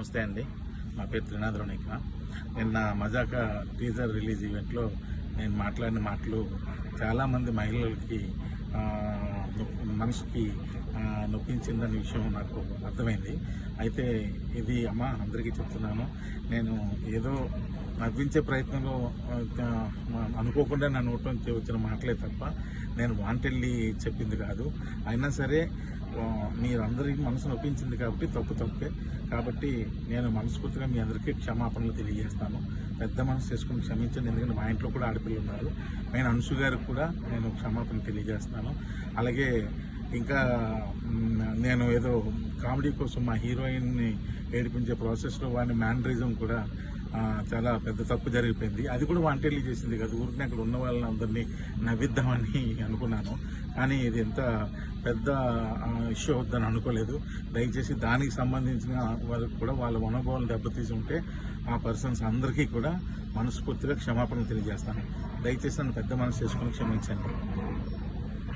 నమస్తే అండి. నా పేరు త్రినాథ్. నిన్న మజాకా టీజర్ రిలీజ్ ఈవెంట్లో నేను మాట్లాడిన మాటలు చాలామంది మహిళలకి మనసుకి నొప్పించిందనే విషయం నాకు అర్థమైంది. అయితే ఇది అందరికీ చెప్తున్నాను. నేను ఏదో నవ్వించే ప్రయత్నంలో అనుకోకుండా నా నోట్లో నుంచి వచ్చిన మాటలే తప్ప నేను వాంటెళ్ళి చెప్పింది కాదు. అయినా సరే మీరందరికీ మనసు నొప్పించింది కాబట్టి తప్పే. కాబట్టి నేను మనస్ఫూర్తిగా మీ అందరికీ క్షమాపణలు తెలియజేస్తాను. పెద్ద మనసు చేసుకుని క్షమించండి. ఎందుకంటే మా ఇంట్లో కూడా ఆడపిల్లలు ఉన్నారు. నేను అంశు గారికి కూడా నేను క్షమాపణ తెలియజేస్తాను. అలాగే ఇంకా నేను ఏదో కామెడీ కోసం మా హీరోయిన్ని ఏడిపించే ప్రాసెస్లో వాడిని మ్యానరిజం కూడా చాలా పెద్ద తప్పు జరిగిపోయింది. అది కూడా వాంటెడ్లీ చేసింది కదా. ఊరికి అక్కడ ఉన్న వాళ్ళని అందరినీ నవ్విద్దామని అనుకున్నాను. కానీ ఇది ఎంత పెద్ద ఇష్యూ అవుద్దని అనుకోలేదు. దయచేసి దానికి సంబంధించిన వాళ్ళకి కూడా వాళ్ళ మనోభావాలు దెబ్బతీసి ఉంటే ఆ పర్సన్స్ అందరికీ కూడా మనస్ఫూర్తిగా క్షమాపణ తెలియజేస్తాను. దయచేసి నన్ను పెద్ద మనసు చేసుకుని క్షమించండి.